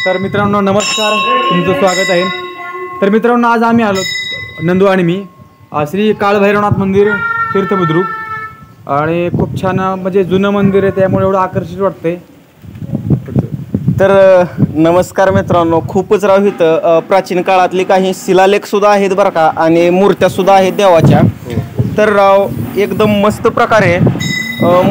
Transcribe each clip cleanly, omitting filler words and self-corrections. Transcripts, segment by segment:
तर मित्रांनो नमस्कार, तुमचं स्वागत आहे। तर मित्रांनो आज आम्ही आलो, नंदू आणि मी, श्री काळभैरवनाथ मंदिर तीर्थबुद्रुक आणि खूप छान म्हणजे जुनं मंदिर आहे, त्यामुळे एवढं आकर्षित वाटतंय। तर नमस्कार मित्रांनो, खूपच राव इथं प्राचीन काळातली काही शिलालेख सुद्धा आहेत बरं का, आणि मूर्त्या सुद्धा आहेत देवाच्या। तर राव एकदम मस्त प्रकारे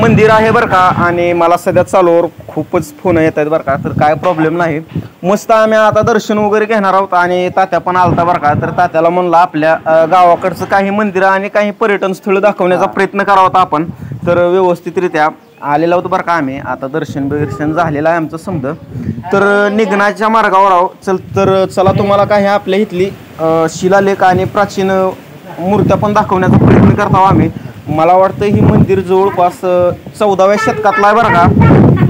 मंदिर आहे बरं का, आणि मला सध्या चालूवर खूपच फोन येत आहेत बरं का, तर काय प्रॉब्लेम नाही। मस्त आम्ही आता दर्शन वगैरे घेणार आहोत, आणि तात्या पण आलता बरं का, तर तात्याला म्हणलं आपल्या गावाकडचं काही मंदिरं आणि काही पर्यटन स्थळ दाखवण्याचा प्रयत्न करावा आपण। तर व्यवस्थितरित्या आलेला होतो बरं का आम्ही, आता दर्शन झालेलं आहे आमचं समजा। तर निघण्याच्या मार्गावर आहो तर चला तुम्हाला काही आपल्या इथली शिलालेख आणि प्राचीन मूर्त्या पण दाखवण्याचा प्रयत्न करतो आम्ही। मला वाटतं ही मंदिर जवळपास 14व्या शतकातलं आहे बरं का,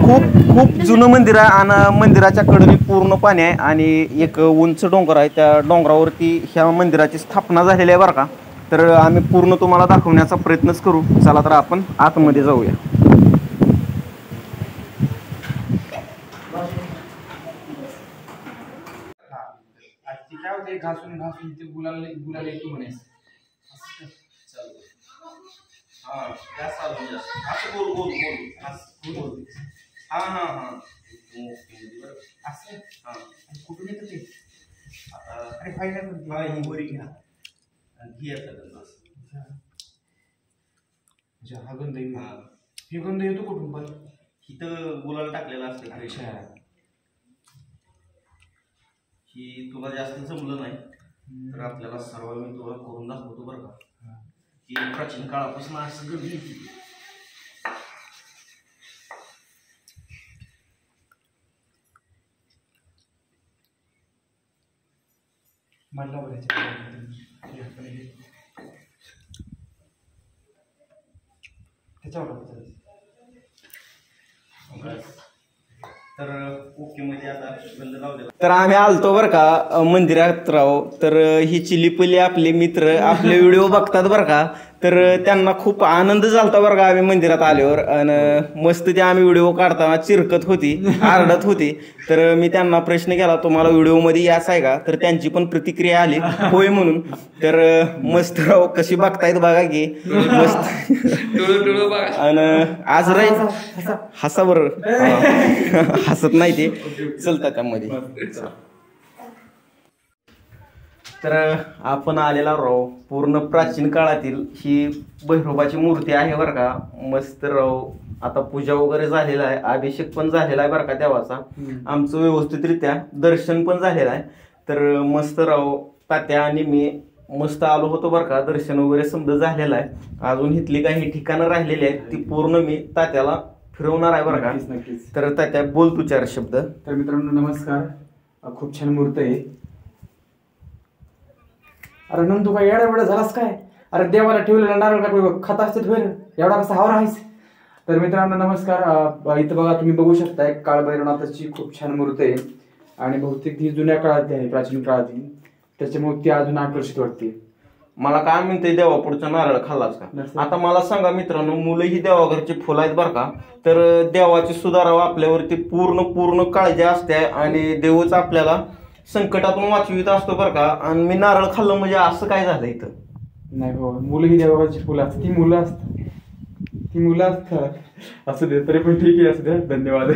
खूप जुनं मंदिर आहे, आणि मंदिराच्या कडेने पूर्ण पाणी आहे, आणि एक उंच डोंगर आहे, त्या डोंगरावरती ह्या मंदिराची स्थापना झालेली आहे बरं का। तर आम्ही पूर्ण तुम्हाला दाखवण्याचा प्रयत्नच करू, चला तर आपण आतमध्ये जाऊया। काय होते, घासून घासून ते गुलाल येतो म्हणे। हाँ क्या साल हो गया असं बोल बोल बोल बोल हाँ हाँ हाँ असं हां कुठून येतं ते? अरे फायनल हाँ हिंगोरी घ्या घी येतं अच्छा, हा गंध आहे। हां हे गंध येतो कुठून पण? इथं गुलाल टाकलेला असतं। अच्छा, ही तुला जास्त जमलं नाही तर आपल्याला सर्व मी तुला करून दाखवतो बरं का, की प्राचीन काळापासून असं घडली। मला तर ओके मध्ये आता बंद लावलेला। तर आम्ही आलतो बरं का मंदिरात राव, तर ही चिलीपली आपले मित्र आपले व्हिडिओ बघतात बरं का, तर त्यांना खूप आनंद झालता बरं का आम्ही मंदिरात आल्यावर, आणि मस्त ते आम्ही व्हिडिओ काढताना चिरकत होती, आरडत होती। तर मी त्यांना प्रश्न केला, तुम्हाला व्हिडिओमध्ये यायचं आहे का? तर त्यांची पण प्रतिक्रिया आली होय म्हणून। तर मस्त राव कशी बघतायत बघा की मस्त, आणि आज राहील हसा बरं हसत नाही ते चलतात त्यामध्ये। तर आपण आलेला राव पूर्ण प्राचीन काळातील ही भैरोबाची मूर्ती आहे बरं का, मस्त राव। आता पूजा वगैरे झालेला आहे, अभिषेक पण झालेला आहे बरं का देवाचा, आमचं व्यवस्थितरित्या दर्शन पण झालेलं आहे। तर मस्त राव तात्या आणि मी मस्त आलो होतो बरं का, दर्शन वगैरे समजा झालेलं आहे। अजून इथली काही ठिकाणं राहिलेली आहेत, ती पूर्ण मी तात्याला फिरवणार आहे बरं का। नक्कीच। तर तात्या बोल तू 4 शब्द। तर मित्रांनो नमस्कार, खूप छान मूर्ती आहे। अरे नंदू काय एवढा वेळ झालास काय? अरे देवाला ठेवलेला नारळ का खात असते ठेवलं, एवढा कसा हावर आहेस? तर मित्रांनो नमस्कार, इथं बघा तुम्ही बघू शकताय काळभैरवनाथाची खूप छान मूर्ती आहे, आणि बहुतेक ती जुन्या काळातली आहे, प्राचीन काळातली, त्याच्यामुळे ती अजून आकर्षित वाटते। मला काय म्हणते, देवा पुढचा नारळ खाल्लास का? आता मला सांगा मित्रांनो, मुलं ही देवाघरची फुलं आहेत बरं का, तर देवाची सुधारावा आपल्यावरती पूर्ण काळजी असते, आणि देवच आपल्याला संकटातून वाचवित असतो बरं का। आणि मी नारळ खाल्लं म्हणजे असं काय झालं इथं? नाही हो, मुलं ही देवाघरची फुलं असतात, ती मुलं असतात, असू दे, तरी पण ठीक आहे, असू द्या, धन्यवाद।